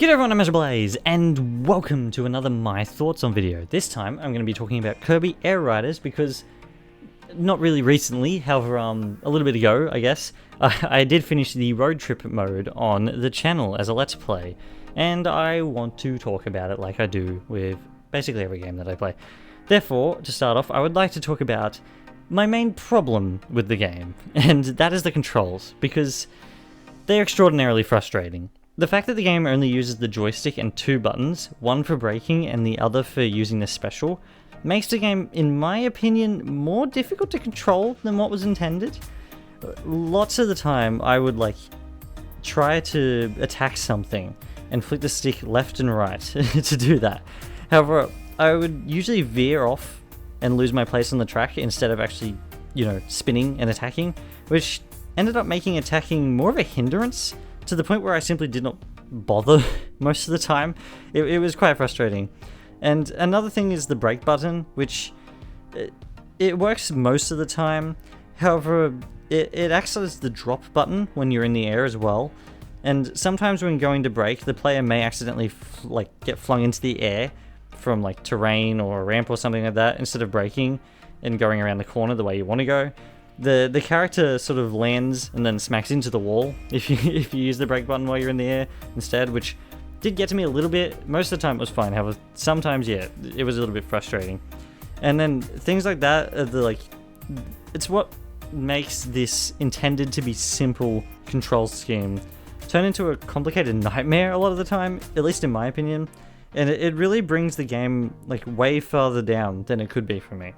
G'day everyone, I'm AzureBlaze, and welcome to another My Thoughts on video. This time I'm going to be talking about Kirby Air Riders because, not really recently, however a little bit ago I guess, I did finish the road trip mode on the channel as a Let's Play, and I want to talk about it like I do with basically every game that I play. Therefore, to start off, I would like to talk about my main problem with the game, and that is the controls, because they're extraordinarily frustrating. The fact that the game only uses the joystick and two buttons, one for braking and the other for using the special, makes the game, in my opinion, more difficult to control than what was intended. Lots of the time I would try to attack something and flick the stick left and right to do that. However, I would usually veer off and lose my place on the track instead of actually, spinning and attacking, which ended up making attacking more of a hindrance, to the point where I simply did not bother most of the time. It was quite frustrating. And another thing is the brake button, which it works most of the time. However, it acts as the drop button when you're in the air as well. And sometimes when going to brake, the player may accidentally get flung into the air from terrain or a ramp or something like that, instead of braking and going around the corner the way you want to go. The character sort of lands and then smacks into the wall if you use the brake button while you're in the air instead, which did get to me a little bit. Most of the time it was fine, however, sometimes, yeah, it was a little bit frustrating. And then things like that, it's what makes this intended to be simple control scheme turn into a complicated nightmare a lot of the time, at least in my opinion. And it really brings the game way farther down than it could be for me.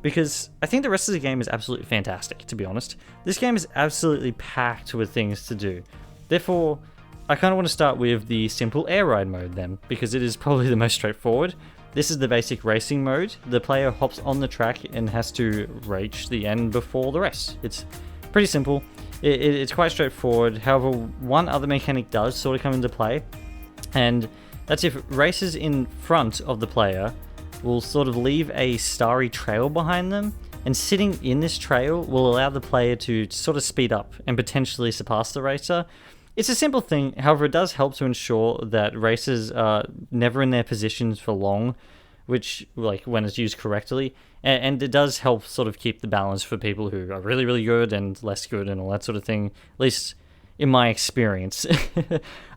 Because I think the rest of the game is absolutely fantastic, to be honest. This game is absolutely packed with things to do. Therefore, I kind of want to start with the simple air ride mode then, because it is probably the most straightforward. This is the basic racing mode. The player hops on the track and has to reach the end before the rest. It's pretty simple. It's quite straightforward. However, one other mechanic does sort of come into play, and that's if races in front of the player will sort of leave a starry trail behind them, and sitting in this trail will allow the player to sort of speed up and potentially surpass the racer. It's a simple thing, however it does help to ensure that racers are never in their positions for long, which, when it's used correctly, and it does help sort of keep the balance for people who are really, really good and less good and all that sort of thing, at least in my experience.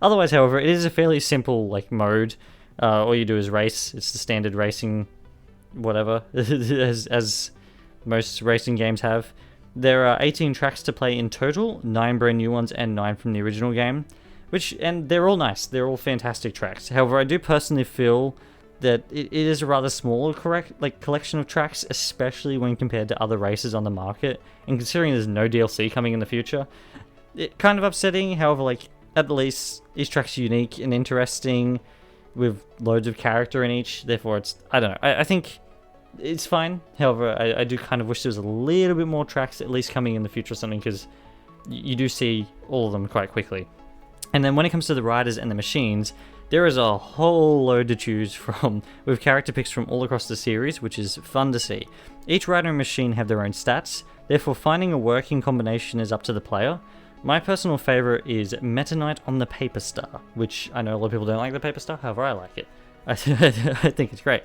Otherwise, however, it is a fairly simple mode. All you do is race. It's the standard racing whatever, as most racing games have. There are 18 tracks to play in total, 9 brand new ones and 9 from the original game, and they're all nice. They're all fantastic tracks. However, I do personally feel that it is a rather smaller collection of tracks, especially when compared to other races on the market, and considering there's no DLC coming in the future. It's kind of upsetting. However, at least each track's unique and interesting, with loads of character in each. Therefore, I don't know. I think it's fine. However, I do kind of wish there was a little bit more tracks at least coming in the future or something, because you do see all of them quite quickly. And then when it comes to the riders and the machines, there is a whole load to choose from, with character picks from all across the series, which is fun to see. Each rider and machine have their own stats, therefore finding a working combination is up to the player. My personal favourite is Meta Knight on the Paper Star, which I know a lot of people don't like the Paper Star, however I like it. I think it's great.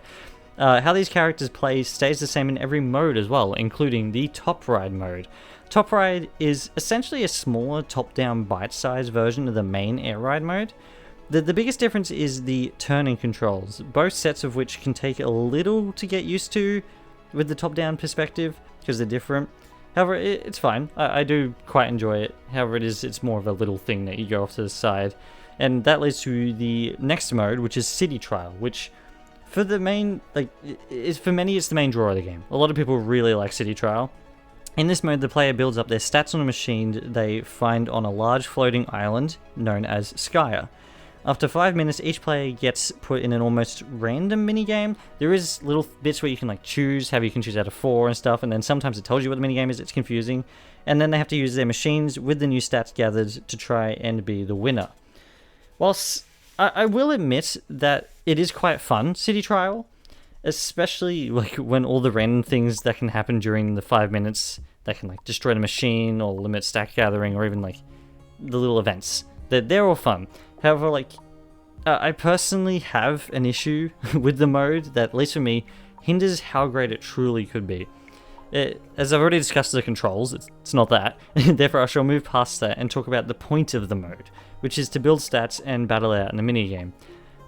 How these characters play stays the same in every mode as well, including the Top Ride mode. Top Ride is essentially a smaller top-down bite-sized version of the main Air Ride mode. The biggest difference is the turning controls, both sets of which can take a little to get used to with the top-down perspective, because they're different. However, it's fine. I do quite enjoy it. However, it's more of a little thing that you go off to the side. And that leads to the next mode, which is City Trial, which for the main, for many, it's the main draw of the game. A lot of people really like City Trial. In this mode, the player builds up their stats on a machine they find on a large floating island known as Skya. After 5 minutes, each player gets put in an almost random minigame. There is little bits where you can choose how you can choose out of 4 and stuff, and then sometimes it tells you what the minigame is. It's confusing. And then they have to use their machines with the new stats gathered to try and be the winner. Whilst I will admit that it is quite fun, City Trial, especially when all the random things that can happen during the 5 minutes that can destroy the machine or limit stack gathering, or even the little events. They're all fun. However, I personally have an issue with the mode that, at least for me, hinders how great it truly could be. As I've already discussed the controls, it's not that. Therefore, I shall move past that and talk about the point of the mode, which is to build stats and battle out in a minigame.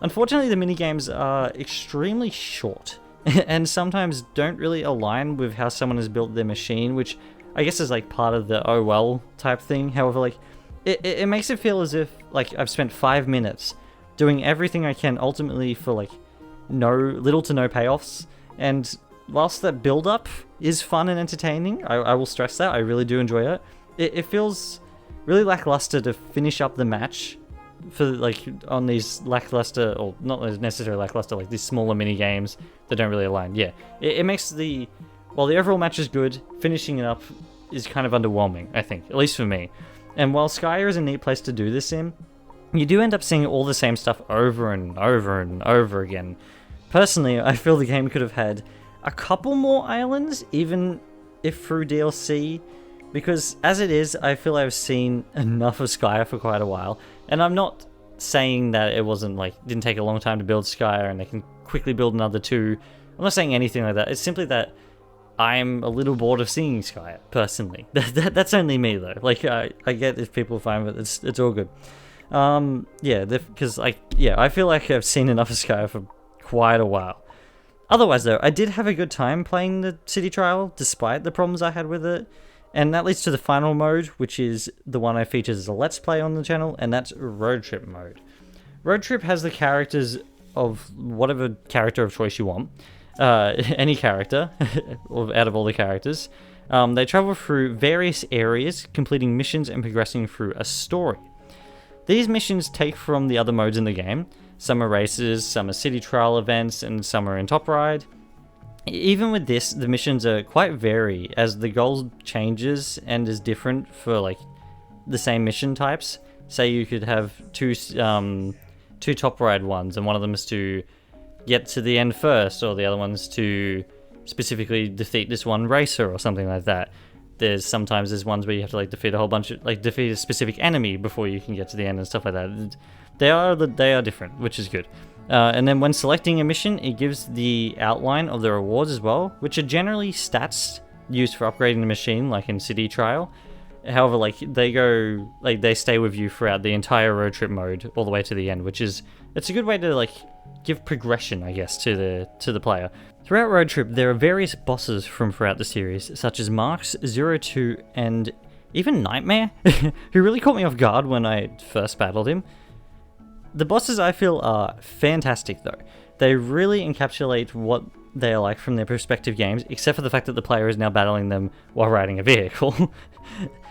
Unfortunately, the minigames are extremely short, and sometimes don't really align with how someone has built their machine, which I guess is like part of the oh well type thing. However, like it makes it feel as if like I've spent 5 minutes doing everything I can ultimately for like little to no payoffs. And whilst that build up is fun and entertaining, I will stress that I really do enjoy it. It feels really lackluster to finish up the match for like on these lackluster, or not necessarily lackluster, like these smaller mini games that don't really align. Yeah, it makes while the overall match is good, finishing it up is kind of underwhelming, I think, at least for me. And while Skya is a neat place to do this in, you do end up seeing all the same stuff over and over and over again. Personally, I feel the game could have had a couple more islands, even if through DLC, because as it is, I feel I've seen enough of Skya for quite a while, and I'm not saying that it didn't take a long time to build Skya and they can quickly build another 2. I'm not saying anything like that. It's simply that I'm a little bored of seeing Skya, personally. That's only me, though. Like, I get if people find it, it's all good. Yeah, because I feel like I've seen enough of Skya for quite a while. Otherwise, though, I did have a good time playing the city trial, despite the problems I had with it. And that leads to the final mode, which is the one I featured as a Let's Play on the channel, and that's Road Trip mode. Road Trip has the characters of whatever character of choice you want. Any character, out of all the characters. They travel through various areas, completing missions and progressing through a story. These missions take from the other modes in the game. Some are races, some are city trial events, and some are in Top Ride. Even with this, the missions are quite varied, as the goal changes and is different for like the same mission types. Say you could have two Top Ride ones, and one of them is to get to the end first, or the other one's to specifically defeat this one racer or something like that. Sometimes there's ones where you have to like defeat a specific enemy before you can get to the end and stuff like that. They are different, which is good. And then when selecting a mission, it gives the outline of the rewards as well, which are generally stats used for upgrading the machine, like in City Trial. However, they stay with you throughout the entire road trip mode all the way to the end, it's a good way to give progression, I guess, to the player. Throughout Road Trip, there are various bosses from throughout the series, such as Marks, 02, and even Nightmare, who really caught me off guard when I first battled him. The bosses, I feel, are fantastic, though. They really encapsulate what they are like from their respective games, except for the fact that the player is now battling them while riding a vehicle.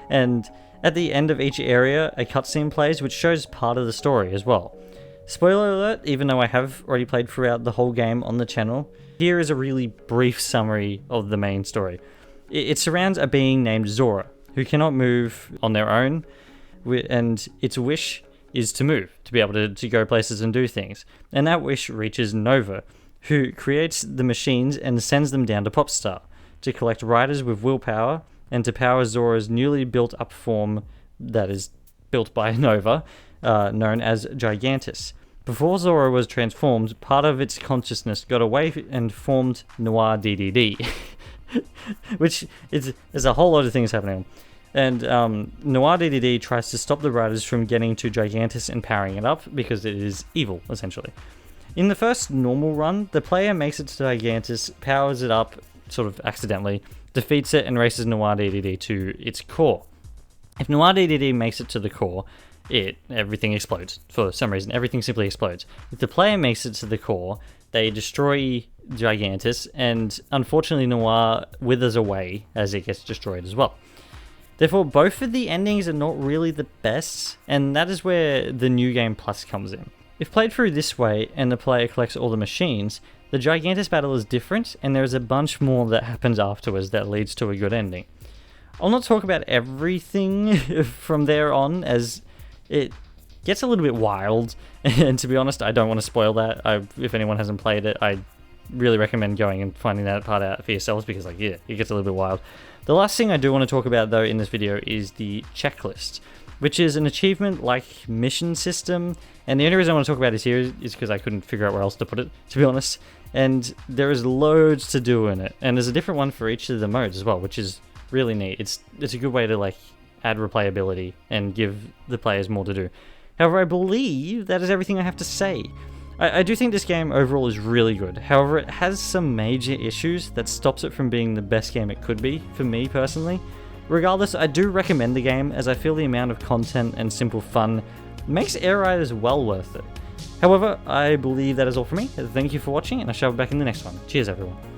And at the end of each area, a cutscene plays, which shows part of the story as well. Spoiler alert, even though I have already played throughout the whole game on the channel, here is a really brief summary of the main story. It surrounds a being named Zora, who cannot move on their own, and its wish is to move, to be able to go places and do things. And that wish reaches Nova, who creates the machines and sends them down to Popstar, to collect riders with willpower, and to power Zora's newly built up form that is built by Nova, known as Gigantus. Before Zora was transformed, part of its consciousness got away and formed Noir DDD, which there's a whole lot of things happening. And Noir DDD tries to stop the riders from getting to Gigantus and powering it up, because it is evil, essentially. In the first normal run, the player makes it to Gigantus, powers it up, sort of accidentally, defeats it, and races Noir DDD to its core. If Noir DDD makes it to the core, everything explodes. For some reason, everything simply explodes. If the player makes it to the core, they destroy Gigantus, and unfortunately Noir withers away as it gets destroyed as well. Therefore, both of the endings are not really the best, and that is where the New Game Plus comes in. If played through this way, and the player collects all the machines, the Gigantus battle is different, and there is a bunch more that happens afterwards that leads to a good ending. I'll not talk about everything from there on, as it gets a little bit wild, and to be honest, I don't want to spoil that. If anyone hasn't played it, I really recommend going and finding that part out for yourselves, because it gets a little bit wild. The last thing I do want to talk about, though, in this video is the checklist. which is an achievement-like mission system. And the only reason I want to talk about this here is because I couldn't figure out where else to put it, to be honest. And there is loads to do in it, and there's a different one for each of the modes as well, which is really neat. It's a good way to like add replayability and give the players more to do. However, I believe that is everything I have to say. I do think this game overall is really good. However, it has some major issues that stops it from being the best game it could be, for me personally. Regardless, I do recommend the game, as I feel the amount of content and simple fun makes Air Riders well worth it. However, I believe that is all from me. Thank you for watching, and I shall be back in the next one. Cheers, everyone.